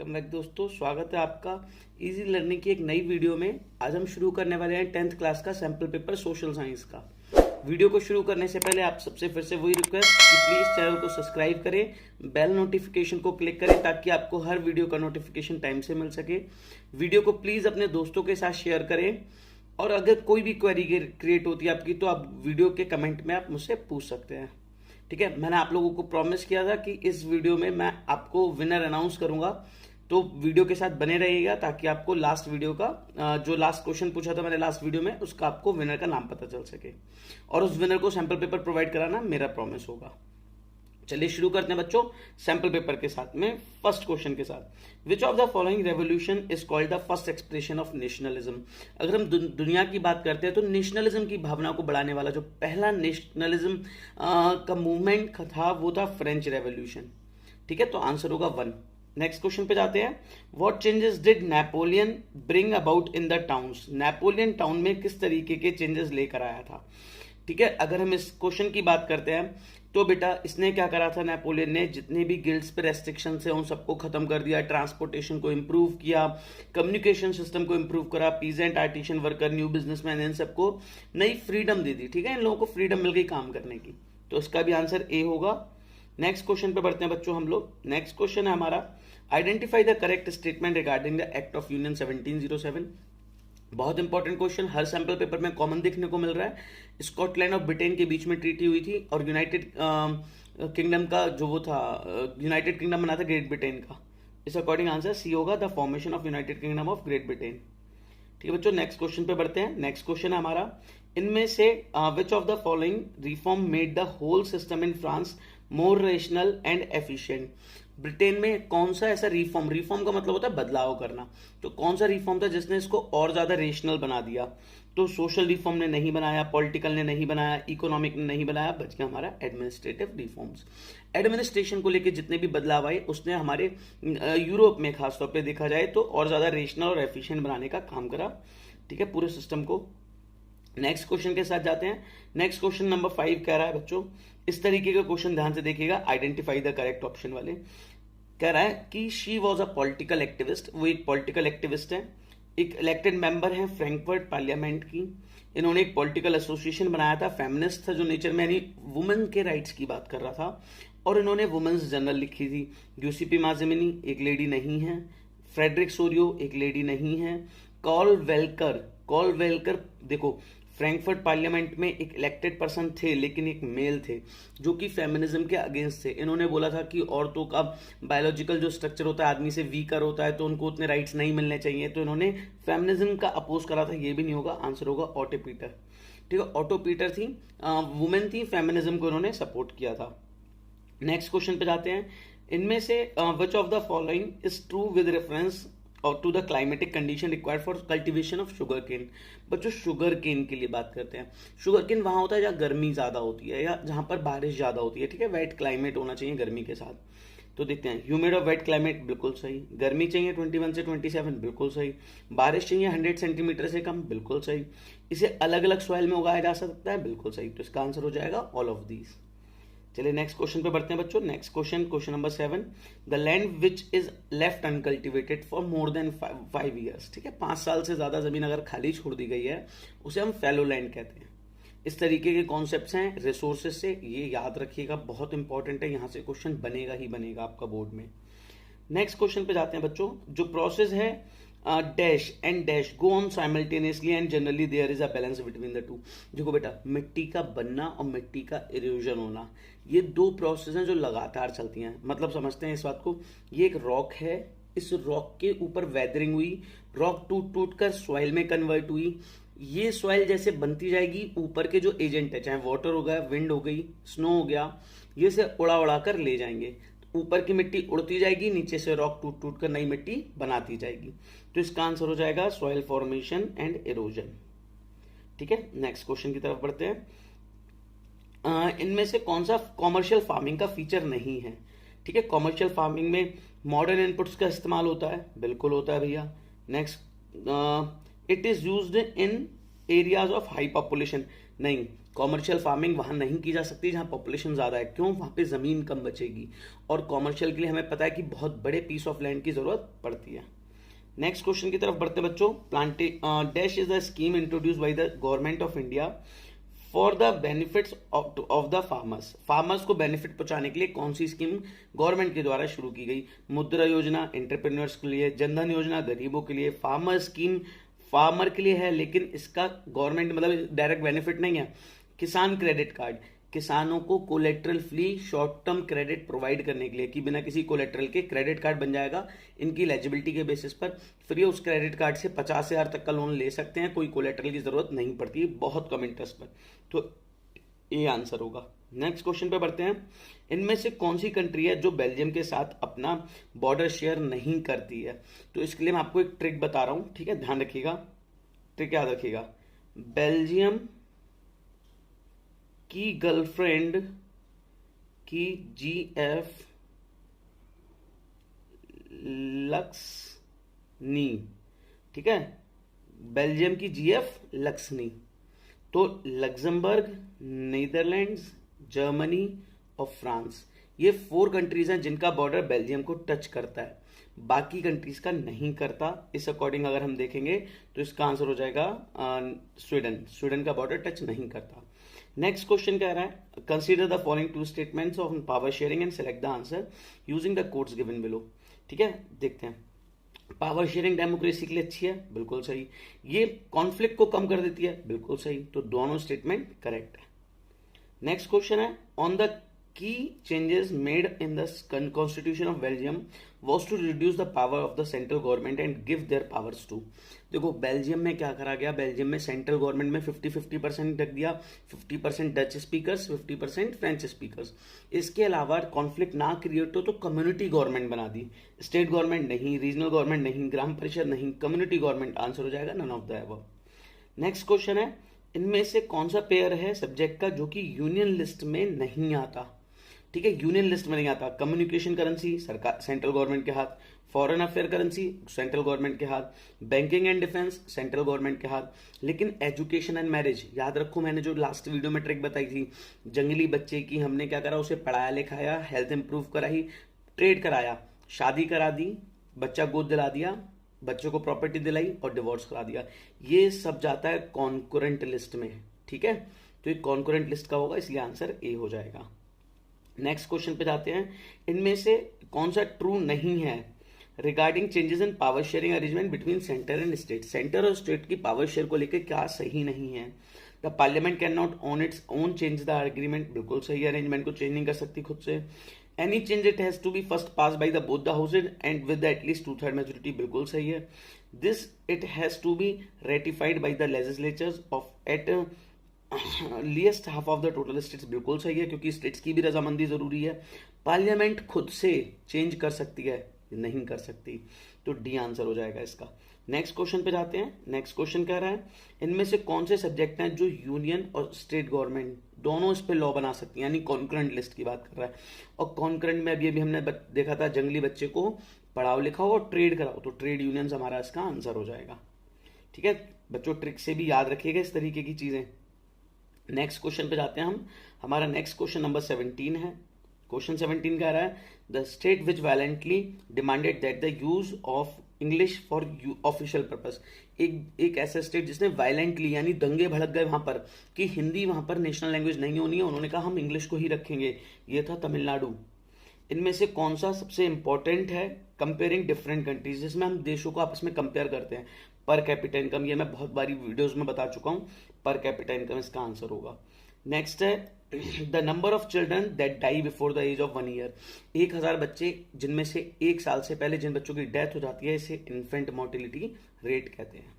Welcome back दोस्तों, स्वागत है आपका इजी लर्निंग की एक नई वीडियो में। आज हम शुरू करने वाले हैं 10th क्लास का सैम्पल पेपर सोशल साइंस का। वीडियो को शुरू करने से पहले आप सबसे फिर से वही रिक्वेस्ट कि प्लीज चैनल को सब्सक्राइब करें, बेल नोटिफिकेशन को क्लिक करें ताकि आपको हर वीडियो का नोटिफिकेशन टाइम से मिल सके। वीडियो को प्लीज अपने दोस्तों के साथ शेयर करें और अगर कोई भी क्वेरी क्रिएट होती है आपकी तो आप वीडियो के कमेंट में आप मुझसे पूछ सकते हैं। ठीक है, मैंने आप लोगों को प्रॉमिस किया था कि इस वीडियो में मैं आपको विनर अनाउंस करूंगा, तो वीडियो के साथ बने रहिएगा ताकि आपको लास्ट वीडियो का जो लास्ट क्वेश्चन पूछा था मैंने लास्ट वीडियो में उसका आपको विनर का नाम पता चल सके और उस विनर को सैंपल पेपर प्रोवाइड कराना मेरा प्रॉमिस होगा। चलिए शुरू करते हैं बच्चों सैंपल पेपर के साथ में फर्स्ट क्वेश्चन के साथ। विच of the following revolution is called the first expression of nationalism. अगर हम दुनिया की बात करते हैं तो नेशनलिज्म की भावना को बढ़ाने वाला जो पहला नेशनलिज्म का मूवमेंट था वो था फ्रेंच रेवोल्यूशन। ठीक है, तो आंसर होगा 1। नेक्स्ट क्वेश्चन पे जाते हैं। What changes did Napoleon bring about in the towns. Napoleon town में किस तरीके के चेंजेस लेकर आया था। ठीक है, अगर हम इस क्वेश्चन की बात करते हैं तो बेटा इसने क्या करा था, नेपोलियन ने जितने भी गिल्ड्स पे रेस्ट्रिक्शन है उन सबको खत्म कर दिया, ट्रांसपोर्टेशन को इंप्रूव किया, कम्युनिकेशन सिस्टम को इंप्रूव करा, peasant artisan worker new businessman इन सबको नई फ्रीडम दे दी। ठीक है, इन लोगों को फ्रीडम मिल गई काम करने की, तो इसका भी आंसर ए होगा। नेक्स्ट क्वेश्चन पे बढ़ते हैं बच्चों हम लोग। नेक्स्ट क्वेश्चन है हमारा identify the correct statement regarding the act of union 1707। बहुत इंपॉर्टेंट क्वेश्चन, हर सैंपल पेपर में कॉमन देखने को मिल रहा है। स्कॉटलैंड और ब्रिटेन के बीच में ट्रीटी हुई थी और यूनाइटेड किंगडम का जो वो था यूनाइटेड किंगडम बना था ग्रेट ब्रिटेन का। इस अकॉर्डिंग आंसर सी होगा, the formation of United kingdom of great Britain. ठीक है बच्चों, नेक्स्ट क्वेश्चन पे बढ़ते हैं। नेक्स्ट क्वेश्चन है हमारा इनमें से which of the following reform made the whole system in France more rational and efficient. Britain में कौन सा ऐसा रिफॉर्म का मतलब होता है बदलाव करना, तो कौन सा रिफॉर्म था जिसने इसको और ज्यादा रेशनल बना दिया। तो सोशल रिफॉर्म ने नहीं बनाया, पॉलिटिकल ने नहीं बनाया, इकोनॉमिक ने नहीं बनाया, बच गया हमारा एडमिनिस्ट्रेटिव रिफॉर्म्स। एडमिनिस्ट्रेशन को लेकर जितने भी बदलाव आए उसने हमारे यूरोप में खासतौर पर देखा जाए तो और ज्यादा रेशनल और एफिशिएंट बनाने का काम करा। ठीक है, पूरे सिस्टम को। नेक्स्ट क्वेश्चन के साथ जाते हैं। नेक्स्ट क्वेश्चन नंबर 5 कह रहा है बच्चों, इस तरीके का क्वेश्चन ध्यान से देखिएगा, आइडेंटिफाई द करेक्ट ऑप्शन वाले। कह रहा है कि she was a political activist, वो एक पॉलिटिकल एक्टिविस्ट है, एक इलेक्टेड मेंबर है फ्रैंकफर्ट पार्लियामेंट की। इन्होंने एक पॉलिटिकल एसोसिएशन बनाया था, फेमिनिस्ट था जो नेचर में यानी वुमेन के राइट्स की बात कर रहा था, और इन्होंने वुमेन्स जर्नल लिखी थी। यूसीपी माजिमिनी एक लेडी नहीं है, फ्रेडरिक सोरियो एक लेडी नहीं है, कॉल वेलकर देखो फ्रैंकफर्ट पार्लियामेंट में एक इलेक्टेड पर्सन थे लेकिन एक मेल थे जो कि फेमिनिज्म के अगेंस्ट थे। इन्होंने बोला था कि औरतों का बायोलॉजिकल जो स्ट्रक्चर होता है आदमी से वीकर होता है तो उनको उतने राइट्स नहीं मिलने चाहिए, तो इन्होंने फेमिनिज्म का अपोज करा था। ये भी नहीं होगा, आंसर होगा ऑटो पीटर। ठीक है, ऑटो पीटर थी, वुमेन थी, फेमिनिज्म को उन्होंने सपोर्ट किया था। नेक्स्ट क्वेश्चन पे जाते हैं। इनमें से which of the following is true with reference और to the climatic condition required for cultivation of sugar cane. बच्चों शुगर केन के लिए बात करते हैं। शुगर केन वहां होता है जहाँ गर्मी ज्यादा होती है या जहां पर बारिश ज्यादा होती है। ठीक है, वेट क्लाइमेट होना चाहिए गर्मी के साथ, तो देखते हैं। ह्यूमिड और वेट क्लाइमेट बिल्कुल सही, गर्मी चाहिए 21 से 27 बिल्कुल सही, बारिश चाहिए 100 सेंटीमीटर से कम बिल्कुल सही, इसे अलग अलग सॉइल में उगाया जा सकता है बिल्कुल सही, तो इसका आंसर हो जाएगा ऑल ऑफ दीज। चलिए नेक्स्ट क्वेश्चन पे बढ़ते हैं बच्चों। Next question number 7, the land which is left uncultivated for more than 5 years. ठीक है, 5 साल से ज्यादा जमीन अगर खाली छोड़ दी गई है उसे हम फैलो लैंड कहते हैं। इस तरीके के कॉन्सेप्ट्स हैं रिसोर्सेज से, ये याद रखिएगा, बहुत इंपॉर्टेंट है, यहां से क्वेश्चन बनेगा ही बनेगा आपका बोर्ड में। नेक्स्ट क्वेश्चन पे जाते हैं बच्चों। जो प्रोसेस है dash and dash go on simultaneously and generally there is a balance between the two. देखो बेटा, मिट्टी का बनना और मिट्टी का इरोजन होना, ये 2 प्रोसेस हैं जो लगातार चलती हैं। मतलब समझते हैं इस बात को, ये एक रॉक है, इस रॉक के ऊपर वेदरिंग हुई, रॉक टूट कर सॉइल में कन्वर्ट हुई, ये सॉइल जैसे बनती जाएगी, ऊपर के जो एजेंट है चाहे वाटर हो गया, विंड हो गई, स्नो हो गया, ये से उड़ा कर ले जाएंगे। ऊपर की मिट्टी उड़ती जाएगी, नीचे से रॉक टूट कर नई मिट्टी बनाती जाएगी, तो इसका आंसर हो जाएगा सॉइल फॉर्मेशन एंड इरोजन। ठीक है, नेक्स्ट क्वेश्चन की तरफ बढ़ते हैं। इनमें से कौन सा कॉमर्शियल फार्मिंग का फीचर नहीं है। ठीक है, कॉमर्शियल फार्मिंग में मॉडर्न इनपुट्स का इस्तेमाल होता है, बिल्कुल होता है भैया। Next, it is used in areas of high population, नहीं, कॉमर्शियल फार्मिंग वहां नहीं की जा सकती जहां पॉपुलेशन ज्यादा है, क्यों? वहां पे जमीन कम बचेगी, और कॉमर्शियल के लिए हमें पता है कि बहुत बड़े पीस ऑफ लैंड की जरूरत पड़ती है। नेक्स्ट क्वेश्चन की तरफ बढ़ते हैं बच्चों। Dash is the scheme introduce by the government of India for the benefits of the farmers. Farmers को बेनिफिट पहुंचाने के लिए कौन सी स्कीम गवर्नमेंट के द्वारा शुरू की गई? मुद्रा योजना एंटरप्रेन्योर्स के लिए, जनधन योजना गरीबों के लिए, फार्मर स्कीम फार्मर के लिए है लेकिन इसका गवर्नमेंट मतलब डायरेक्ट बेनिफिट नहीं है। किसान क्रेडिट कार्ड, किसानों को collateral free short term credit provide करने के लिए कि बिना किसी कोलेट्रल के क्रेडिट कार्ड बन जाएगा इनकी एलिजिबिलिटी के बेसिस पर, फिर ये उस क्रेडिट कार्ड से 50,000 तक का लोन ले सकते हैं, कोई कोलेट्रल की जरूरत नहीं पड़ती, बहुत कम इंटरेस्ट पर। तो ये आंसर होगा। नेक्स्ट क्वेश्चन पे बढ़ते हैं। इनमें से कौन सी कंट्री है जो बेल्जियम के साथ अपना बॉर्डर शेयर नहीं करती है? तो इसके लिए मैं आपको एक ट्रिक बता रहा हूं, ठीक है, ध्यान रखिएगा, ट्रिक याद रखिएगा। बेल्जियम की गर्लफ्रेंड की जीएफ लक्सनी, ठीक है, बेल्जियम की जीएफ लक्सनी। तो लग्जमबर्ग, नीदरलैंड्स, जर्मनी और फ्रांस, ये 4 कंट्रीज हैं जिनका बॉर्डर बेल्जियम को टच करता है, बाकी कंट्रीज का नहीं करता। इस अकॉर्डिंग अगर हम देखेंगे तो इसका आंसर हो जाएगा स्वीडन। स्वीडन का बॉर्डर टच नहीं करता। नेक्स्ट क्वेश्चन कह रहा है consider the following 2 statements of power sharing and select the answer using the codes given below. ठीक है, देखते हैं। पावर शेयरिंग डेमोक्रेसी के लिए अच्छी है, बिल्कुल सही। ये कॉन्फ्लिक्ट को कम कर देती है, बिल्कुल सही। तो दोनों स्टेटमेंट करेक्ट है। नेक्स्ट क्वेश्चन है on the key changes made in the constitution of Belgium was to reduce the power of the central government and give their powers to. देखो बेल्जियम में क्या करा गया, बेल्जियम में सेंट्रल गवर्नमेंट में 50-50% रख दिया, 50% डच स्पीकर्स, 50% फ्रेंच स्पीकर्स। इसके अलावा कॉन्फ्लिक्ट ना क्रिएट हो तो कम्युनिटी गवर्नमेंट बना दी, स्टेट गवर्नमेंट नहीं, रीजनल गवर्नमेंट नहीं, ग्राम परिषद नहीं, कम्युनिटी गवर्नमेंट। आंसर हो जाएगा none of the above. Next question है इनमें से कौन सा पेयर है सब्जेक्ट का जो कि यूनियन लिस्ट में नहीं आता? ठीक है, यूनियन लिस्ट में नहीं आता। कम्युनिकेशन करेंसी सरकार सेंट्रल गवर्नमेंट के हाथ, foreign affair currency central government के हाथ, banking and defence central government के हाथ। लेकिन एजुकेशन एंड मैरिज याद रखो, मैंने जो लास्ट वीडियो में ट्रिक बताई थी, जंगली बच्चे की हमने क्या करा, उसे पढ़ाया लिखाया, हेल्थ इंप्रूव कराई, ट्रेड कराया, शादी करा दी, बच्चा गोद दिला दिया, बच्चों को प्रॉपर्टी दिलाई और डिवोर्स करा दिया। ये सब जाता है कॉन्करेंट लिस्ट में। ठीक है, तो ये कॉन्करेंट लिस्ट का होगा, इसलिए आंसर ए हो जाएगा। नेक्स्ट क्वेश्चन पे जाते हैं। इनमें से कौन सा ट्रू नहीं है regarding changes in power sharing arrangement between centre and state? Centre और स्टेट की पावर शेयर को लेकर क्या सही नहीं है? The parliament can not on its own change the agreement, बिल्कुल सही। अरेंजमेंट को चेंज नहीं कर सकती खुद से। Any change it has to be first pass by the both the houses and with at least 2/3 majority, बिल्कुल सही है। This it has to be ratified by the legislatures of at least half of the total states, बिल्कुल सही है, क्योंकि states की भी रजामंदी जरूरी है। पार्लियामेंट खुद से चेंज कर सकती है, नहीं कर सकती, तो डी आंसर हो जाएगा इसका। नेक्स्ट क्वेश्चन पे जाते हैं। नेक्स्ट क्वेश्चन कह रहा है इनमें से कौन से सब्जेक्ट हैं जो यूनियन और स्टेट गवर्नमेंट दोनों इस पे लॉ बना सकती है, यानी कॉन्करेंट लिस्ट की बात कर रहा है। और कॉन्करेंट में अभी हमने देखा था, जंगली बच्चे को पढ़ाओ लिखाओ और ट्रेड कराओ, तो ट्रेड यूनियन हमारा इसका आंसर हो जाएगा। ठीक है बच्चों, ट्रिक से भी याद रखिएगा इस तरीके की चीजें। नेक्स्ट क्वेश्चन पे जाते हैं हम। हमारा नेक्स्ट क्वेश्चन नंबर 17 है। क्वेश्चन 17 कह रहा है the state which violently demanded that the use of English for official purpose. एक ऐसा स्टेट जिसने वायलेंटली यानी दंगे भड़क गए वहां पर कि हिंदी वहां पर नेशनल लैंग्वेज नहीं होनी है, उन्होंने कहा हम इंग्लिश को ही रखेंगे, ये था तमिलनाडु। इनमें से कौन सा सबसे इंपॉर्टेंट है कंपेयरिंग डिफरेंट कंट्रीज, जिसमें हम देशों को आपस में कंपेयर करते हैं? पर कैपिटा इनकम, ये मैं बहुत बारी वीडियोस में बता चुका हूं, पर कैपिटा इनकम इसका आंसर होगा। नेक्स्ट है the number of children that die before the age of 1 year. 1000 बच्चे जिनमें से 1 साल से पहले जिन बच्चों की डेथ हो जाती है, इसे इन्फेंट मोर्टिलिटी रेट कहते हैं।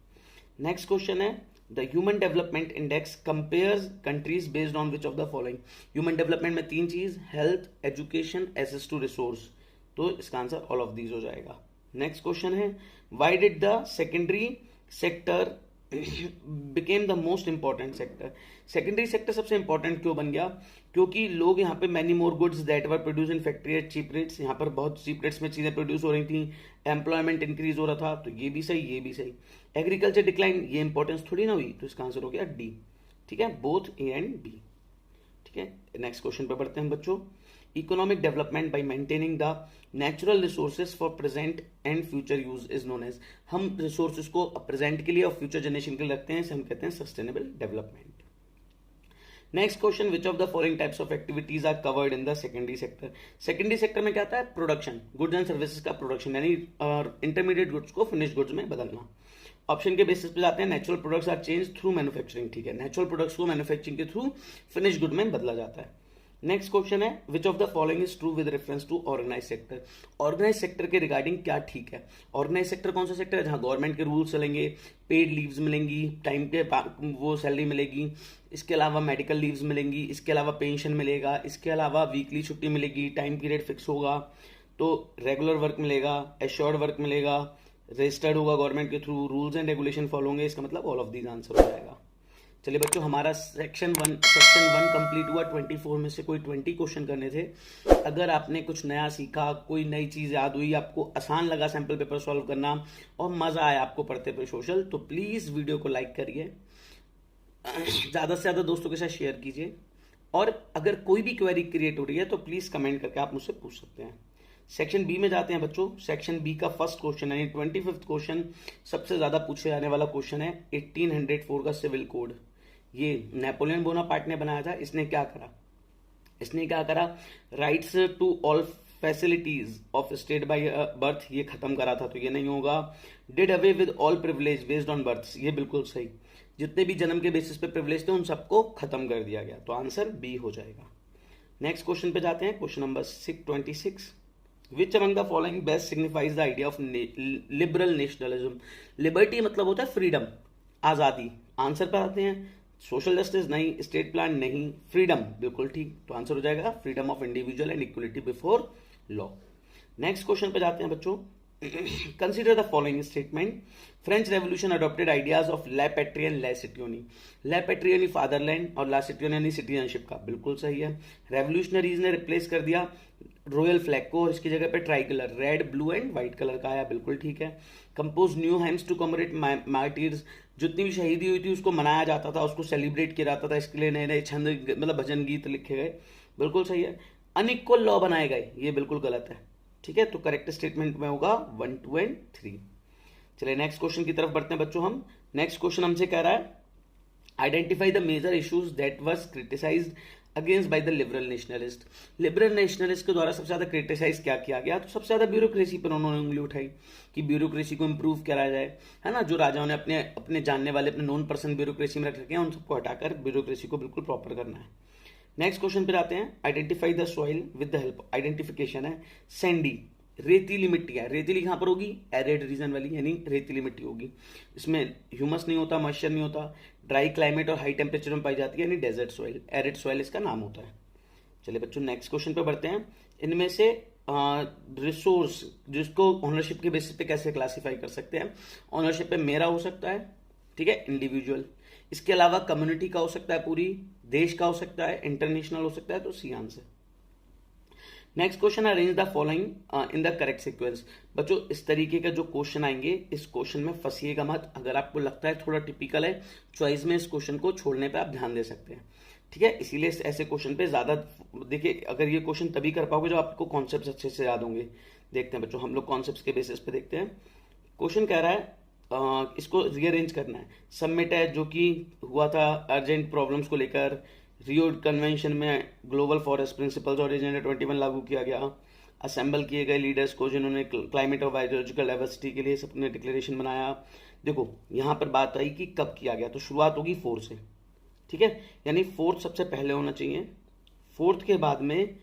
नेक्स्ट क्वेश्चन है the human development index compares countries based on which of the following. Human development में 3 चीज, health, education, access to resource, तो इसका आंसर ऑल ऑफ दीज हो जाएगा। नेक्स्ट क्वेश्चन है why did the secondary sector became the most important sector. Secondary sector सबसे important क्यों बन गया? क्योंकि लोग यहाँ पे many more goods that were produced in factory eight cheap rates, यहाँ पर बहुत चीप रेट्स में चीजें प्रोड्यूस हो रही थी, एम्प्लॉयमेंट इंक्रीज हो रहा था, तो ये भी सही, ये भी सही। एग्रीकल्चर डिक्लाइन, ये इंपॉर्टेंस थोड़ी ना हुई, तो इसका आंसर हो गया डी। ठीक है, बोथ ए एंड बी। ठीक है, नेक्स्ट क्वेश्चन पे बढ़ते हैं बच्चों। Economic development by maintaining the natural resources for present and future use is known as, हम रिसोर्सेज को प्रेजेंट के लिए और फ्यूचर जनरेशन के लिए रखते हैं, इसे हम कहते हैं sustainable development. Next question, which of the following types of activities are covered in the secondary sector. Secondary sector में क्या आता है, प्रोडक्शन, गुड्स एंड सर्विसेज का प्रोडक्शन, यानी इंटरमीडिएट गुड्स को फिनिश गुड्स में बदलना। ऑप्शन के बेसिस पे जाते हैं, natural products are change through manufacturing. ठीक है, नेचुरल प्रोडक्ट्स को मैन्युफैक्चरिंग के थ्रू फिनिश गुड में बदला जाता है। नेक्स्ट क्वेश्चन है, विच of the following is true with reference to organise sector. Organise sector के रिगार्डिंग क्या ठीक है। ऑर्गेनाइज सेक्टर कौन सा सेक्टर है, जहां गवर्नमेंट के रूल्स चलेंगे, पेड लीव्स मिलेंगी, टाइम पे वो सैलरी मिलेगी, इसके अलावा मेडिकल लीव्स मिलेंगी, इसके अलावा पेंशन मिलेगा, इसके अलावा वीकली छुट्टी मिलेगी, टाइम पीरियड फिक्स होगा, तो रेगुलर वर्क मिलेगा, एश्योर्ड वर्क मिलेगा, रजिस्टर्ड होगा गवर्नमेंट के through, rules and regulation follow होंगे। इसका मतलब ऑल ऑफ दीज आंसर हो जाएगा। चलिए बच्चों, हमारा सेक्शन वन कंप्लीट हुआ। 24 में से कोई 20 क्वेश्चन करने थे। अगर आपने कुछ नया सीखा, कोई नई चीज याद हुई, आपको आसान लगा सैंपल पेपर सॉल्व करना और मजा आया आपको पढ़ते हुए सोशल, तो प्लीज वीडियो को लाइक करिए, ज्यादा से ज्यादा दोस्तों के साथ शेयर कीजिए, और अगर कोई भी क्वेरी क्रिएट हो रही है तो प्लीज कमेंट करके आप मुझसे पूछ सकते हैं। सेक्शन बी में जाते हैं बच्चों। सेक्शन बी का फर्स्ट क्वेश्चन यानी 25th क्वेश्चन सबसे ज्यादा पूछे जाने वाला क्वेश्चन है। 1804 का सिविल कोड, ये नेपोलियन बोनापार्ट ने बनाया था। इसने क्या करा, rights to all facilities of state by birth, ये खत्म करा था, तो ये नहीं होगा। Did away with all privilege based on birth, ये बिल्कुल सही, जितने भी जन्म के बेसिस पे प्रिविलेज थे उन सबको खत्म कर दिया गया, तो आंसर बी हो जाएगा। नेक्स्ट क्वेश्चन पे जाते हैं, question number 26। Which among the following best signifies the idea of liberal nationalism. Liberty मतलब होता है फ्रीडम, आजादी। आंसर पर आते हैं, सोशल जस्टिस नहीं, स्टेट प्लान नहीं, फ्रीडम बिल्कुल ठीक, तो आंसर हो जाएगा freedom of individual and equality before law. Next question पे जाते हैं बच्चों। Consider the following statement. French revolution adopted ideas of la patrie and la citoyen. La पैट्री यानी फादरलैंड और ला सिटियोनी यानी सिटीजनशिप का, बिल्कुल सही है। रेवोल्यूशनरीज ने रिप्लेस कर दिया रॉयल फ्लैग को और इसकी जगह पे tricolour red, blue and white colour का आया, बिल्कुल ठीक है। Compose new hymns to commemorate martyrs, जितनी भी शहीदी हुई थी उसको मनाया जाता था, उसको सेलिब्रेट किया जाता था, इसके लिए नए नए छंद मतलब भजन गीत लिखे गए, बिल्कुल सही है। अनइक्वल लॉ बनाए गए, ये बिल्कुल गलत है, ठीक है। तो करेक्ट स्टेटमेंट में होगा 1, 2 एंड 3। चलिए नेक्स्ट क्वेश्चन की तरफ बढ़ते हैं बच्चों हम। नेक्स्ट क्वेश्चन हमसे कह रहा है, identify the major issues that was criticised against by the liberal nationalist. Liberal nationalist के द्वारा सबसे ज्यादा क्रिटिसाइज क्या किया गया, तो सबसे ज्यादा ब्यूरोक्रेसी पर उन्होंने उंगली उठाई कि ब्यूरोक्रेसी को इंप्रूव करा जाए, है ना। जो राजाओं ने अपने अपने जानने वाले अपने नॉन पर्सन ब्यूरोक्रेसी में रख रखे हैं, उन सबको हटाकर ब्यूरोक्रेसी को बिल्कुल प्रॉपर करना है। नेक्स्ट क्वेश्चन पे आते हैं, identify the soil with the help. Identification है, सैंडी रेतीली मिट्टी है, रेतीली कहां पर होगी, एरिड रीजन वाली यानी रेतीली मिट्टी होगी, इसमें ह्यूमस नहीं होता, मॉइस्चर नहीं होता, ड्राई क्लाइमेट और हाई टेम्परेचर में पाई जाती है यानी डेजर्ट सॉइल, एरिड सॉइल इसका नाम होता है। चलिए बच्चों नेक्स्ट क्वेश्चन पे बढ़ते हैं। इनमें से रिसोर्स जिसको ओनरशिप के बेसिस पे कैसे क्लासिफाई कर सकते हैं। ओनरशिप पे मेरा हो सकता है, ठीक है, इंडिविजुअल, इसके अलावा कम्युनिटी का हो सकता है, पूरी देश का हो सकता है, इंटरनेशनल हो सकता है, तो C answer. Next question, arrange the following in the correct sequence. बच्चों इस तरीके का जो क्वेश्चन आएंगे, इस क्वेश्चन में फंसिएगा मत। अगर आपको लगता है थोड़ा टिपिकल है, चॉइस में इस क्वेश्चन को छोड़ने पे आप ध्यान दे सकते हैं, ठीक है। इसीलिए ऐसे क्वेश्चन पे ज्यादा देखिए, अगर ये क्वेश्चन तभी कर पाओगे जब आपको कॉन्सेप्ट अच्छे से याद होंगे। देखते हैं बच्चों, हम लोग कॉन्सेप्ट के बेसिस पे देखते हैं। क्वेश्चन कह रहा है इसको रीअरेंज करना है। समिट है जो कि हुआ था अर्जेंट प्रॉब्लम्स को लेकर, रियो कन्वेंशन में ग्लोबल फॉरेस्ट प्रिंसिपल्स और एजेंडा 21 लागू किया गया। असेंबल किए गए लीडर्स को जिन्होंने क्लाइमेट और बायोलॉजिकल डाइवर्सिटी के लिए सबने डिक्लेरेशन बनाया। देखो यहाँ पर बात आई कि कब किया गया, तो शुरुआत होगी 4 से, ठीक है, यानी 4th सबसे पहले होना चाहिए। 4th के बाद में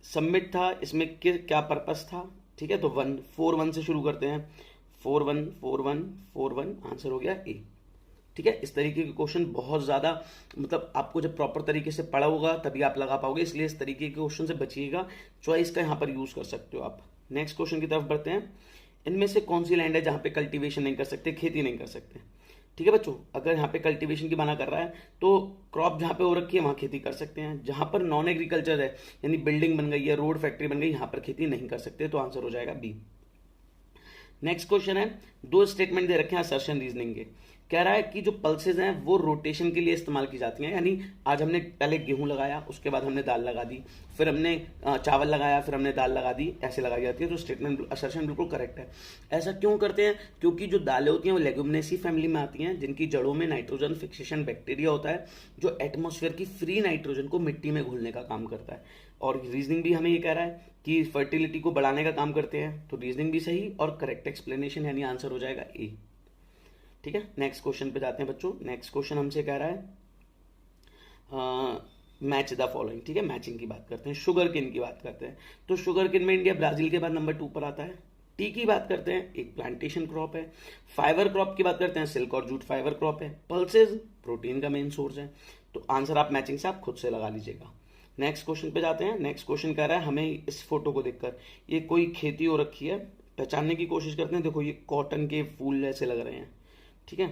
सबमिट था, इसमें क्या पर्पस था, ठीक है। तो 4-1 से शुरू करते हैं, 4-1 आंसर हो गया ए, ठीक है। इस तरीके के क्वेश्चन बहुत ज्यादा मतलब आपको जब प्रॉपर तरीके से पढ़ा होगा तभी आप लगा पाओगे, इसलिए इस तरीके के क्वेश्चन से बचिएगा। चॉइस का यहाँ पर यूज कर सकते हो आप। नेक्स्ट क्वेश्चन की तरफ बढ़ते हैं। इनमें से कौन सी लैंड है जहां पे कल्टीवेशन नहीं कर सकते, खेती नहीं कर सकते, ठीक है बच्चों। अगर यहाँ पे कल्टीवेशन की मना कर रहा है तो क्रॉप जहां पे हो रखी है वहां खेती कर सकते हैं। जहां पर नॉन एग्रीकल्चर है यानी बिल्डिंग बन गई है, रोड फैक्ट्री बन गई, यहां पर खेती नहीं कर सकते, तो आंसर हो जाएगा बी। नेक्स्ट क्वेश्चन है, 2 स्टेटमेंट दे रखे हैं असर्शन रीजनिंग के। कह रहा है कि जो पल्सेज हैं वो रोटेशन के लिए इस्तेमाल की जाती हैं, यानी आज हमने पहले गेहूं लगाया, उसके बाद हमने दाल लगा दी, फिर हमने चावल लगाया, फिर हमने दाल लगा दी, ऐसे लगाई जाती है। तो स्टेटमेंट असर्शन बिल्कुल करेक्ट है। ऐसा क्यों करते हैं? क्योंकि जो दालें होती हैं वो लेगुमिनेसी फैमिली में आती हैं, जिनकी जड़ों में नाइट्रोजन फिक्सेशन बैक्टीरिया होता है, जो एटमॉस्फेयर की फ्री नाइट्रोजन को मिट्टी में घुलने का काम करता है। और रीजनिंग भी हमें ये कह रहा है कि फर्टिलिटी को बढ़ाने का काम करते हैं, तो रीजनिंग भी सही और करेक्ट एक्सप्लेनेशन, यानी आंसर हो जाएगा ए। ठीक है, नेक्स्ट क्वेश्चन पे जाते हैं बच्चों। नेक्स्ट क्वेश्चन हमसे कह रहा है मैच द फॉलोइंग। ठीक है, मैचिंग की बात करते हैं, शुगर केन की बात करते हैं। तो शुगर केन में इंडिया ब्राजील के बाद नंबर 2 पर आता है। टी की बात करते हैं, एक प्लांटेशन क्रॉप है। फाइबर क्रॉप की बात करते हैं, सिल्क और जूट फाइबर क्रॉप है। पल्सेज प्रोटीन का मेन सोर्स है। तो आंसर आप मैचिंग से आप खुद से लगा लीजिएगा। नेक्स्ट क्वेश्चन पे जाते हैं। नेक्स्ट क्वेश्चन कह रहा है हमें इस फोटो को देखकर ये कोई खेती हो रखी है, पहचानने की कोशिश करते हैं। देखो ये कॉटन के फूल जैसे लग रहे हैं। ठीक है,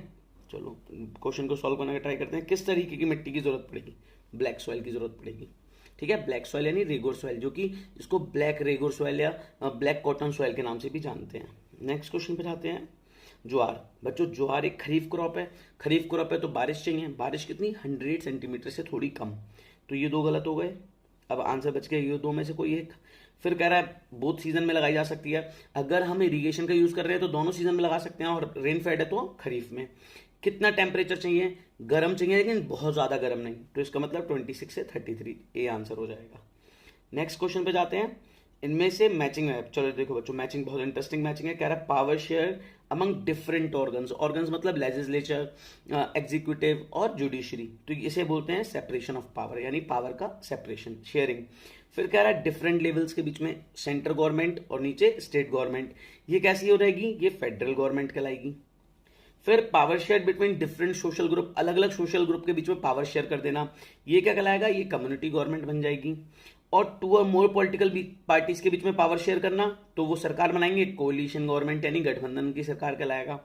चलो क्वेश्चन को सॉल्व करने का ट्राई करते हैं। किस तरीके की मिट्टी की जरूरत पड़ेगी? ब्लैक सॉइल की जरूरत पड़ेगी। ठीक है, ब्लैक सॉइल यानी रेगोर सॉइल, जो कि इसको ब्लैक रेगोर सॉइल या ब्लैक कॉटन सॉइल के नाम से भी जानते हैं। नेक्स्ट क्वेश्चन पे जाते हैं। ज्वार। बच्चों ज्वार एक खरीफ क्रॉप है। खरीफ क्रॉप है तो बारिश चाहिए। बारिश कितनी? 100 सेंटीमीटर से थोड़ी कम। तो ये दो गलत हो गए। अब आंसर बच गया ये दो में से कोई एक। फिर कह रहा है बोथ सीजन में लगाई जा सकती है। अगर हम इरिगेशन का यूज कर रहे हैं तो दोनों सीजन में लगा सकते हैं, और रेन फेड है तो खरीफ में। कितना टेम्परेचर चाहिए? गर्म चाहिए, लेकिन बहुत ज्यादा गर्म नहीं। तो इसका मतलब 26 से 33, ए आंसर हो जाएगा। नेक्स्ट क्वेश्चन पे जाते हैं। इनमें से मैचिंग है। चलो देखो बच्चों, मैचिंग बहुत इंटरेस्टिंग मैचिंग है। कह रहा है power share among different organs. Organs मतलब लेजिस्लेचर, एग्जीक्यूटिव और जुडिशरी। तो इसे बोलते हैं सेपरेशन ऑफ पावर, यानी पावर का सेपरेशन, शेयरिंग। फिर कह रहा है डिफरेंट लेवल्स के बीच में सेंट्रल गवर्नमेंट और नीचे स्टेट गवर्नमेंट। ये कैसी हो रहेगी? ये फेडरल गवर्नमेंट कहलाएगी। फिर power share between different social group, अलग अलग सोशल ग्रुप के बीच में पावर शेयर कर देना, ये क्या कहलाएगा? ये कम्युनिटी गवर्नमेंट बन जाएगी। और 2 और मोर पॉलिटिकल पार्टीज के बीच में पावर शेयर करना, तो वो सरकार बनाएंगे, कोलिशन गवर्नमेंट यानी गठबंधन की सरकार कहलाएगा।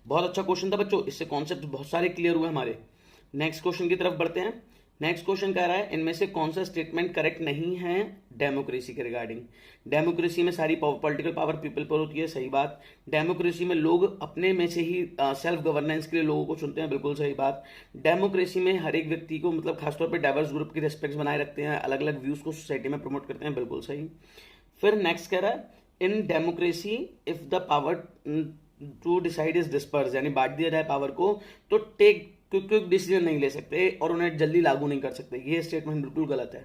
बहुत अच्छा क्वेश्चन था बच्चों, इससे कॉन्सेप्ट बहुत सारे क्लियर हुए हमारे। नेक्स्ट क्वेश्चन की तरफ बढ़ते हैं। नेक्स्ट क्वेश्चन कह रहा है इनमें से कौन सा स्टेटमेंट करेक्ट नहीं है डेमोक्रेसी के रिगार्डिंग। डेमोक्रेसी में सारी पॉलिटिकल पावर पीपल पर होती है, सही बात। डेमोक्रेसी में लोग अपने में से ही सेल्फ गवर्नेंस के लिए लोगों को चुनते हैं, बिल्कुल सही बात। डेमोक्रेसी में हर एक व्यक्ति को मतलब खासतौर पर डाइवर्स ग्रुप की रिस्पेक्ट बनाए रखते हैं, अलग अलग व्यूज को सोसाइटी में प्रमोट करते हैं, बिल्कुल सही। फिर नेक्स्ट कह रहा है in democracy if the power to decide is disperse, यानी बांट दिया जाए पावर को तो टेक क्विक डिसीजन नहीं ले सकते और उन्हें जल्दी लागू नहीं कर सकते। ये स्टेटमेंट बिल्कुल गलत है।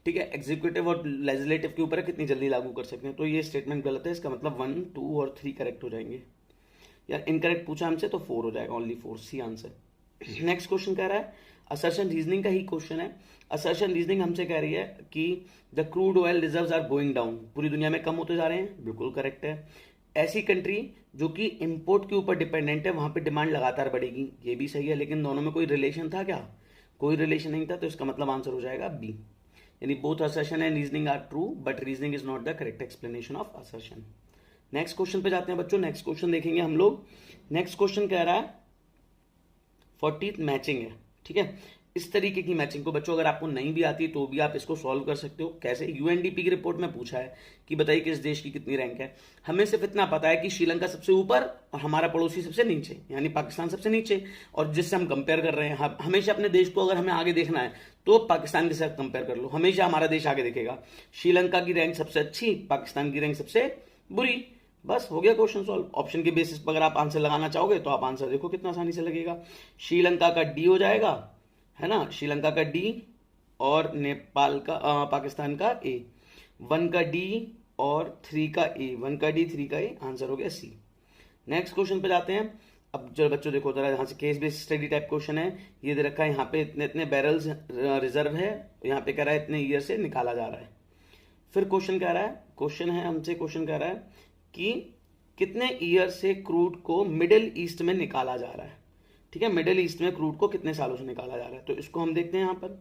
ठीक है, एग्जीक्यूटिव और लेजिस्लेटिव के ऊपर है कितनी जल्दी लागू कर सकते हैं, तो ये स्टेटमेंट गलत है। इसका मतलब 1, 2 और 3 करेक्ट हो जाएंगे। यार इनकरेक्ट पूछा हमसे तो 4 हो जाएगा, only 4, C answer. Next question कह रहा है असर्शन रीजनिंग का ही क्वेश्चन है। असर्शन रीजनिंग हमसे कह रही है कि the crude oil reserves are going down, पूरी दुनिया में कम होते जा रहे हैं, बिल्कुल करेक्ट है। ऐसी कंट्री जो कि इंपोर्ट के ऊपर डिपेंडेंट है वहां पे डिमांड लगातार बढ़ेगी, ये भी सही है। लेकिन दोनों में कोई रिलेशन था क्या? कोई रिलेशन नहीं था, तो इसका मतलब आंसर हो जाएगा बी, यानी both assertion and reasoning are true but reasoning is not the correct explanation of assertion. Next question पे जाते हैं बच्चों। नेक्स्ट क्वेश्चन देखेंगे हम लोग। नेक्स्ट क्वेश्चन कह रहा है 40th मैचिंग है। ठीक है, इस तरीके की मैचिंग को बच्चों अगर आपको नहीं भी आती तो भी आप इसको सॉल्व कर सकते हो। कैसे? यूएनडीपी की रिपोर्ट में पूछा है कि बताइए किस देश की कितनी रैंक है। हमें सिर्फ इतना पता है कि श्रीलंका सबसे ऊपर और हमारा पड़ोसी सबसे नीचे, यानी पाकिस्तान सबसे नीचे। और जिससे हम कंपेयर कर रहे हैं, हमेशा अपने देश को अगर हमें आगे देखना है तो पाकिस्तान के साथ कंपेयर कर लो, हमेशा हमारा देश आगे दिखेगा। श्रीलंका की रैंक सबसे अच्छी, पाकिस्तान की रैंक सबसे बुरी। बस हो गया क्वेश्चन सॉल्व। ऑप्शन के बेसिस पर अगर आप आंसर लगाना चाहोगे तो आप आंसर देखो कितना आसानी से लगेगा। श्रीलंका का डी हो जाएगा, है ना, श्रीलंका का डी और नेपाल का पाकिस्तान का ए। 1 का डी और 3 का ए, 1 का डी 3 का ए, आंसर हो गया सी। नेक्स्ट क्वेश्चन पे जाते हैं। अब जो बच्चों देखो जरा, यहाँ से case based study type question है। ये दे रखा है यहाँ पे इतने इतने बैरल्स रिजर्व है, यहाँ पे कह रहा है इतने ईयर से निकाला जा रहा है। फिर क्वेश्चन कह रहा है, क्वेश्चन है हमसे, क्वेश्चन कह रहा है कि कितने ईयर से क्रूड को मिडिल ईस्ट में निकाला जा रहा है। ठीक है, मिडिल ईस्ट में क्रूड को कितने सालों से निकाला जा रहा है, तो इसको हम देखते हैं। यहाँ पर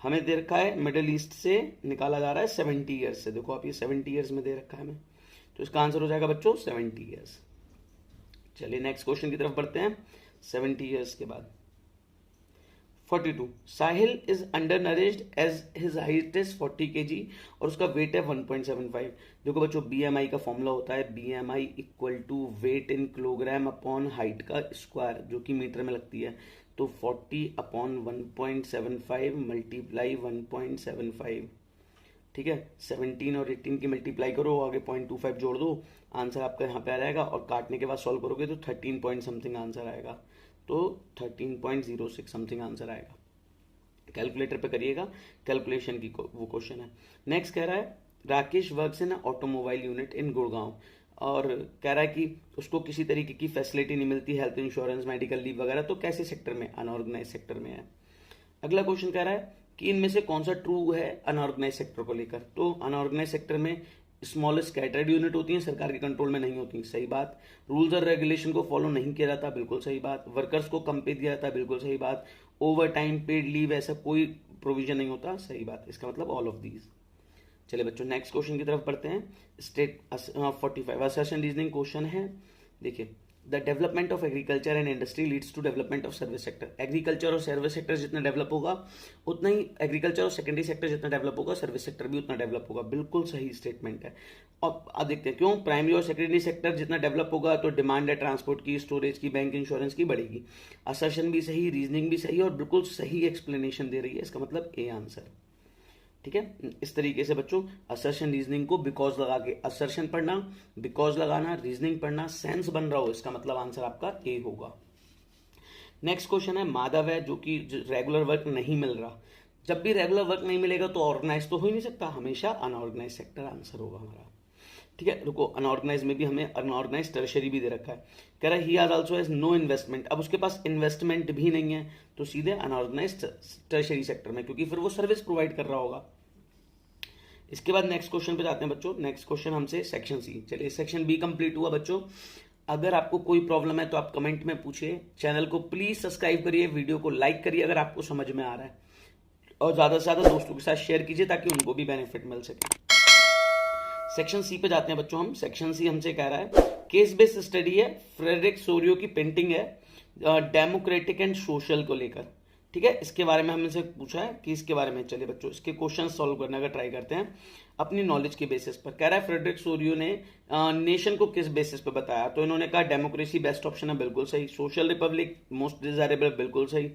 हमें दे रखा है मिडिल ईस्ट से निकाला जा रहा है 70 ईयर्स से। देखो आप ये 70 ईयर्स में दे रखा है हमें, तो इसका आंसर हो जाएगा बच्चों 70 ईयर्स। चलिए नेक्स्ट क्वेश्चन की तरफ बढ़ते हैं। 70 ईयर्स के बाद 42, Sahil is under nourished as his height is 40 kg और उसका वेट है 1.75। देखो बच्चों, BMI का फॉर्मूला होता है BMI equal to weight in kilogram upon height का स्क्वायर, जो कि मीटर में लगती है। तो 40 अपॉन 1.75 मल्टीप्लाई 1.75, ठीक है। 17 और 18 की मल्टीप्लाई करो, आगे 0.25 जोड़ दो, आंसर आपका यहाँ पे आ जाएगा। और काटने के बाद सॉल्व करोगे तो 13 पॉइंट समथिंग आंसर आएगा। तो 13.06 समथिंग आंसर आएगा। कैलकुलेटर पे करिएगा, कैलकुलेशन की वो क्वेश्चन है। नेक्स्ट कह रहा है Rakesh works in automobile unit in Gurgaon, और कह रहा है कि उसको किसी तरीके की फैसिलिटी नहीं मिलती, हेल्थ इंश्योरेंस, मेडिकल लीव वगैरह। तो कैसे सेक्टर में? अनऑर्गेनाइज सेक्टर में है। अगला क्वेश्चन कह रहा है कि इनमें से कौन सा ट्रू है अनऑर्गेनाइज सेक्टर को लेकर। तो अनऑर्गेनाइज सेक्टर में स्मॉलेस्ट कैटर्ड यूनिट होती है, सरकार के कंट्रोल में नहीं होती, सही बात। रूल्स और रेगुलेशन को फॉलो नहीं किया जाता, बिल्कुल सही बात। वर्कर्स को कम पे दिया जाता है, बिल्कुल सही बात। ओवर टाइम, पेड लीव, ऐसा कोई प्रोविजन नहीं होता, सही बात। इसका मतलब ऑल ऑफ दीज। चलिए बच्चों, नेक्स्ट क्वेश्चन की तरफ बढ़ते हैं। स्टेट 45 असर्शन रीजनिंग क्वेश्चन है। देखिए, the development of agriculture and industry leads to development of service sector. Agriculture और सर्विस सेक्टर जितना डेवलप होगा उतना ही, एग्रीकल्चर और सेकेंडरी सेक्टर जितना डेवलप होगा सर्विस सेक्टर भी उतना डेवलप होगा। बिल्कुल सही स्टेटमेंट है। अब देखते हैं क्यों। प्राइमरी और सेकेंडरी सेक्टर जितना डेवलप होगा तो डिमांड है ट्रांसपोर्ट की, स्टोरेज की, बैंक इंश्योरेंस की बढ़ेगी। असर्शन भी सही, रीजनिंग भी सही और बिल्कुल सही एक्सप्लेनेशन दे रही है। इसका मतलब ए आंसर, ठीक है। इस तरीके से बच्चों असर्शन रीजनिंग को बिकॉज लगा के, असर्शन पढ़ना, बिकॉज लगाना, रीजनिंग पढ़ना, सेंस बन रहा हो, इसका मतलब आंसर आपका ए होगा। नेक्स्ट क्वेश्चन है माधव है, जो कि रेगुलर वर्क नहीं मिल रहा। जब भी रेगुलर वर्क नहीं मिलेगा तो ऑर्गेनाइज तो हो ही नहीं सकता, हमेशा अनऑर्गेनाइज सेक्टर आंसर होगा हमारा, ठीक है। रुको, अनऑर्गेनाइज में भी हमें अनऑर्गेनाइज टर्शरी भी दे रखा है। कह रहा है ही has also has no investment. अब उसके पास इन्वेस्टमेंट भी नहीं है, तो सीधे अनऑर्गेनाइज टर्शरी सेक्टर में, क्योंकि फिर वो सर्विस प्रोवाइड कर रहा होगा। इसके बाद नेक्स्ट क्वेश्चन पे जाते हैं बच्चों। नेक्स्ट क्वेश्चन हमसे सेक्शन सी। चलिए, सेक्शन बी कंप्लीट हुआ बच्चों। अगर आपको कोई प्रॉब्लम है तो आप कमेंट में पूछिए। चैनल को प्लीज सब्सक्राइब करिए, वीडियो को लाइक करिए अगर आपको समझ में आ रहा है, और ज्यादा से ज्यादा दोस्तों के साथ शेयर कीजिए ताकि उनको भी बेनिफिट मिल सके। सेक्शन सी पे जाते हैं बच्चों हम। सेक्शन सी हमसे कह रहा है केस बेस्ड स्टडी है, फ्रेडरिक सोरियो की पेंटिंग है डेमोक्रेटिक एंड सोशल को लेकर, ठीक है। इसके बारे में हमने से पूछा है कि इसके बारे में, चलिए बच्चों इसके क्वेश्चन सॉल्व करने का ट्राई करते हैं अपनी नॉलेज के बेसिस पर। कह रहा है फ्रेडरिक सोरियो ने नेशन को किस बेसिस पे बताया, तो इन्होंने कहा डेमोक्रेसी बेस्ट ऑप्शन है, बिल्कुल सही। सोशल रिपब्लिक मोस्ट डिजायरेबल, बिल्कुल सही।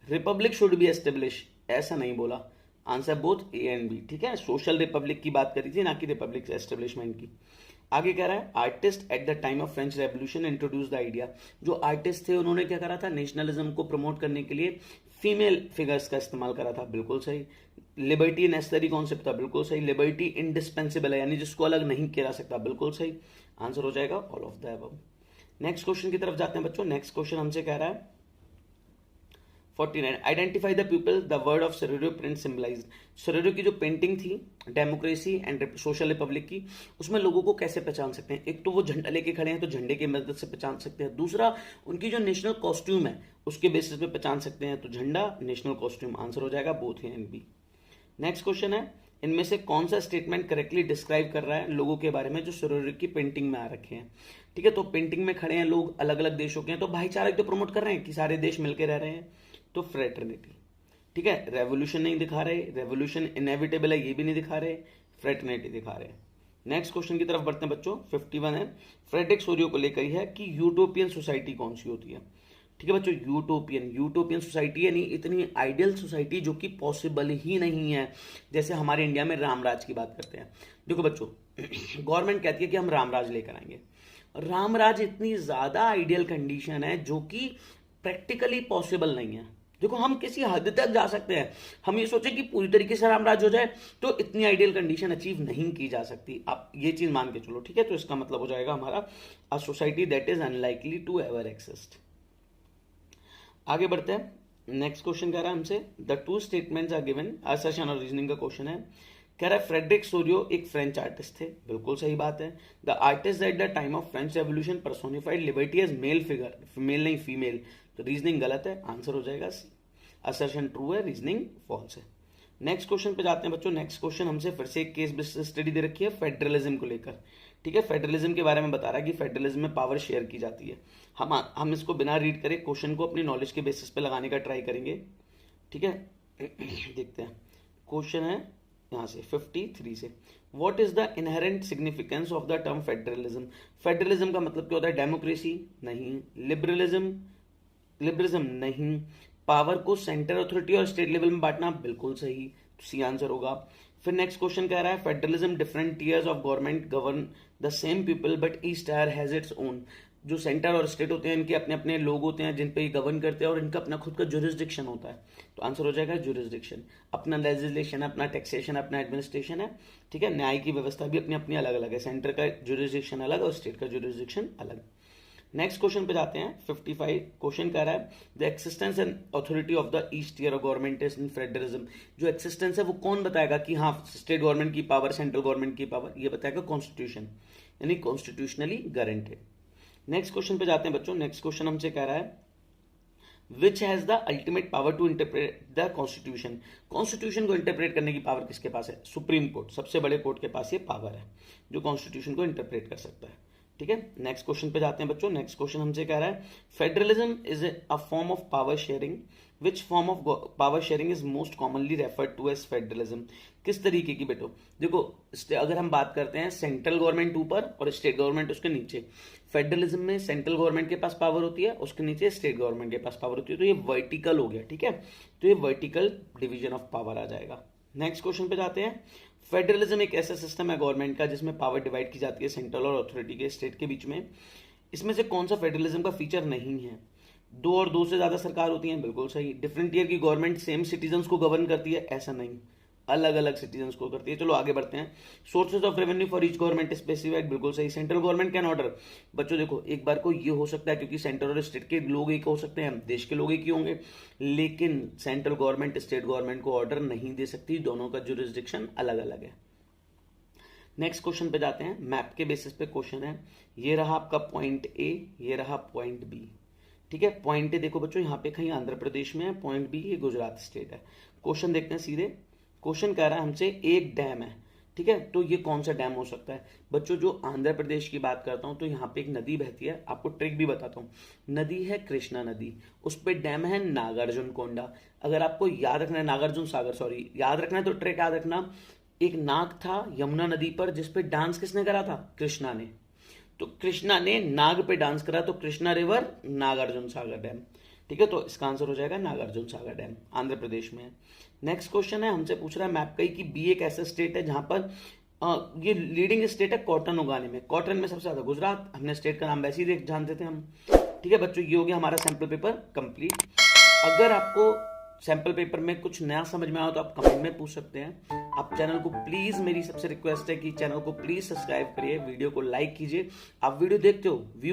रिपब्लिक शुड बी एस्टेब्लिश, ऐसा नहीं बोला, answer both A and B, ठीक है। सोशल रिपब्लिक की बात करी थी, ना कि रिपब्लिक एस्टेब्लिशमेंट की। आगे कह रहा है artist at the time of French revolution introduce the idea. जो आर्टिस्ट थे उन्होंने क्या करा था, नेशनलिज्म को प्रमोट करने के लिए फीमेल फिगर्स का इस्तेमाल करा था, बिल्कुल सही। लिबर्टी नेसेसरी कॉन्सेप्ट था, बिल्कुल सही। लिबर्टी इंडिस्पेंसिबल है, यानी जिसको अलग नहीं किया जा सकता, बिल्कुल सही। आंसर हो जाएगा all of the above. Next question की तरफ जाते हैं बच्चों। नेक्स्ट क्वेश्चन हमसे कह रहा है 49, identify the people the word of Serero print symbolise. Serero की जो पेंटिंग थी डेमोक्रेसी एंड सोशल रिपब्लिक की, उसमें लोगों को कैसे पहचान सकते हैं। एक तो वो झंडा लेके खड़े हैं तो झंडे की मदद से पहचान सकते हैं, दूसरा उनकी जो नेशनल कॉस्ट्यूम है उसके बेसिस पे पहचान सकते हैं, तो झंडा, नेशनल कॉस्ट्यूम, आंसर हो जाएगा both A and B. Next question है इनमें से कौन सा स्टेटमेंट करेक्टली डिस्क्राइब कर रहा है लोगों के बारे में जो सेरेरो की पेंटिंग में आ रखे हैं, ठीक है। तो पेंटिंग में खड़े हैं लोग, अलग अलग देशों के हैं, तो भाईचारा तो प्रमोट कर रहे हैं कि सारे देश मिलकर रह रहे हैं, तो फ्रेटर्निटी, ठीक है। रेवोल्यूशन नहीं दिखा रहे, रेवोल्यूशन इनएविटेबल है ये भी नहीं दिखा रहे, फ्रेटर्निटी दिखा रहे। नेक्स्ट क्वेश्चन की तरफ बढ़ते हैं बच्चों। 51 है, फ्रेडरिक सोरियो को लेकर ही है कि यूटोपियन सोसाइटी कौन सी होती है, ठीक है बच्चों। यूटोपियन सोसाइटी यानी इतनी आइडियल सोसाइटी जो कि पॉसिबल ही नहीं है, जैसे हमारे इंडिया में रामराज की बात करते हैं। देखो बच्चों, गवर्नमेंट कहती है कि हम रामराज लेकर आएंगे, रामराज इतनी ज्यादा आइडियल कंडीशन है जो कि प्रैक्टिकली पॉसिबल नहीं है। देखो, हम किसी हद तक जा सकते हैं, हम ये सोचें कि पूरी तरीके से रामराज हो जाए, तो इतनी आइडियल कंडीशन अचीव नहीं की जा सकती, आप ये चीज मान के चलो, ठीक है। तो इसका मतलब हो जाएगा हमारा a society that is unlikely to ever exist. आगे बढ़ते हैं। नेक्स्ट क्वेश्चन कह रहा है हमसे the two statements are given, assertion और रीजनिंग का क्वेश्चन है। कह रहा है फ्रेडरिक सोरियो एक फ्रेंच आर्टिस्ट थे, बिल्कुल सही बात है। The artist at the time of French revolution personified liberty as male figure, male नहीं फीमेल, तो रीजनिंग गलत है, आंसर हो जाएगा सी। असर्शन ट्रू है, रीजनिंग फॉल्स है। नेक्स्ट क्वेश्चन पे जाते हैं बच्चों। नेक्स्ट क्वेश्चन हमसे फिर से एक केस बेस्ड स्टडी दे रखी है फेडरलिज्म को लेकर, ठीक है। फेडरलिज्म के बारे में बता रहा है कि फेडरलिज्म में पावर शेयर की जाती है। हम इसको बिना रीड करे क्वेश्चन को अपनी नॉलेज के बेसिस पे लगाने का ट्राई करेंगे। ठीक है, देखते हैं क्वेश्चन है यहाँ से 53 से, what is the inherent significance of the term federalism. Federalism का मतलब क्या होता है, डेमोक्रेसी नहीं, लिबरलिज्म नहीं, पावर को सेंटर अथॉरिटी और स्टेट लेवल में बांटना बिल्कुल सही, तो सी आंसर होगा। फिर नेक्स्ट क्वेश्चन कह रहा है federalism different tears of government govern the same people but each tyre has its own. जो सेंटर और स्टेट होते हैं इनके अपने अपने लोग होते हैं जिन पे ये गवर्न करते हैं और इनका अपना खुद का जुरिस्डिक्शन होता है, तो आंसर हो जाएगा जुरिस्डिक्शन। अपना लेजिस्लेशन, अपना टैक्सेशन, अपना एडमिनिस्ट्रेशन है, ठीक है। न्याय की व्यवस्था भी अपनी अपनी अलग अलग है, सेंटर का जुरिस्डिक्शन अलग और स्टेट का जुरिस्डिक्शन अलग। नेक्स्ट क्वेश्चन पे जाते हैं 55। क्वेश्चन कह रहा है the existence and authority of the each tier of government is in federalism. जो एक्सिस्टेंस है वो कौन बताएगा कि हाँ स्टेट गवर्नमेंट की पावर, सेंट्रल गवर्नमेंट की पावर, ये बताएगा कॉन्स्टिट्यूशन, यानी कॉन्स्टिट्यूशनली गारंटेड। नेक्स्ट क्वेश्चन पे जाते हैं बच्चों। नेक्स्ट क्वेश्चन हमसे कह रहा है which has the ultimate power to interpret the constitution. Constitution को इंटरप्रेट करने की पावर किसके पास है, सुप्रीम कोर्ट, सबसे बड़े कोर्ट के पास ये पावर है जो कॉन्स्टिट्यूशन को इंटरप्रेट कर सकता है, ठीक है। नेक्स्ट क्वेश्चन पे जाते हैं बच्चों। नेक्स्ट क्वेश्चन हमसे कह रहा है federalism is a form of power sharing, which form of power sharing is most commonly referred to as federalism. किस तरीके की बेटो, देखो अगर हम बात करते हैं सेंट्रल गवर्नमेंट ऊपर और स्टेट गवर्नमेंट उसके नीचे, फेडरलिज्म में सेंट्रल गवर्नमेंट के पास पावर होती है, उसके नीचे स्टेट गवर्नमेंट के पास पावर होती है, तो ये वर्टिकल हो गया, ठीक है। तो ये वर्टिकल डिवीजन ऑफ पावर आ जाएगा। नेक्स्ट क्वेश्चन पे जाते हैं। फेडरलिज्म एक ऐसा सिस्टम है गवर्नमेंट का जिसमें पावर डिवाइड की जाती है सेंट्रल और अथॉरिटी के, स्टेट के बीच में। इसमें से कौन सा फेडरलिज्म का फीचर नहीं है, दो और दो से ज्यादा सरकार होती है, बिल्कुल सही। डिफरेंट ईयर की गवर्नमेंट सेम सिटीजन्स को गवर्न करती है, ऐसा नहीं, अलग अलग सिटीजन्स को करती है। चलो आगे बढ़ते हैं। Sources of revenue for each government specified, बिल्कुल सही। सेंट्रल गवर्नमेंट कैन ऑर्डर, बच्चों देखो एक बार को ये हो सकता है क्योंकि सेंट्रल और स्टेट के लोग एक हो सकते हैं, देश के लोग एक ही होंगे, लेकिन सेंट्रल गवर्नमेंट स्टेट गवर्नमेंट को ऑर्डर नहीं दे सकती, दोनों का जुरिस्डिक्शन अलग अलग है। नेक्स्ट क्वेश्चन पे जाते हैं। मैप के बेसिस पे क्वेश्चन है, ये रहा आपका पॉइंट ए, ये रहा पॉइंट बी, ठीक है। पॉइंट ए देखो बच्चों यहाँ पे कहीं आंध्र प्रदेश में है, पॉइंट बी ये गुजरात स्टेट है। क्वेश्चन देखते हैं सीधे। क्वेश्चन कह रहा है हमसे एक डैम है, ठीक है, तो ये कौन सा डैम हो सकता है बच्चों। जो आंध्र प्रदेश की बात करता हूं तो यहाँ पे एक नदी बहती है, आपको ट्रिक भी बताता हूँ। नदी है कृष्णा नदी, उस पे डैम है नागार्जुन कोंडा। अगर आपको याद रखना है नागार्जुन सागर, सॉरी याद रखना है तो ट्रिक याद रखना, एक नाग था यमुना नदी पर जिसपे डांस किसने करा था, कृष्णा ने। तो कृष्णा ने नाग पे डांस करा, तो कृष्णा रिवर नागार्जुन सागर डैम, ठीक है। तो इसका आंसर हो जाएगा नागार्जुन सागर डैम, आंध्र प्रदेश में है। नेक्स्ट क्वेश्चन है हमसे पूछ रहा है मैप का कि बी एक ऐसा स्टेट है जहां पर ये लीडिंग स्टेट है कॉटन उगाने में, कॉटन में सबसे ज्यादा गुजरात, हमने स्टेट का नाम वैसे ही जानते थे हम, ठीक है बच्चों। ये हो गया हमारा सैंपल पेपर कंप्लीट। अगर आपको सैंपल पेपर में कुछ नया समझ में आया तो आप कमेंट में पूछ सकते हैं। आप चैनल को प्लीज, मेरी सबसे रिक्वेस्ट है कि चैनल को प्लीज सब्सक्राइब करिए, वीडियो को लाइक कीजिए। आप वीडियो देखते हो, व्यू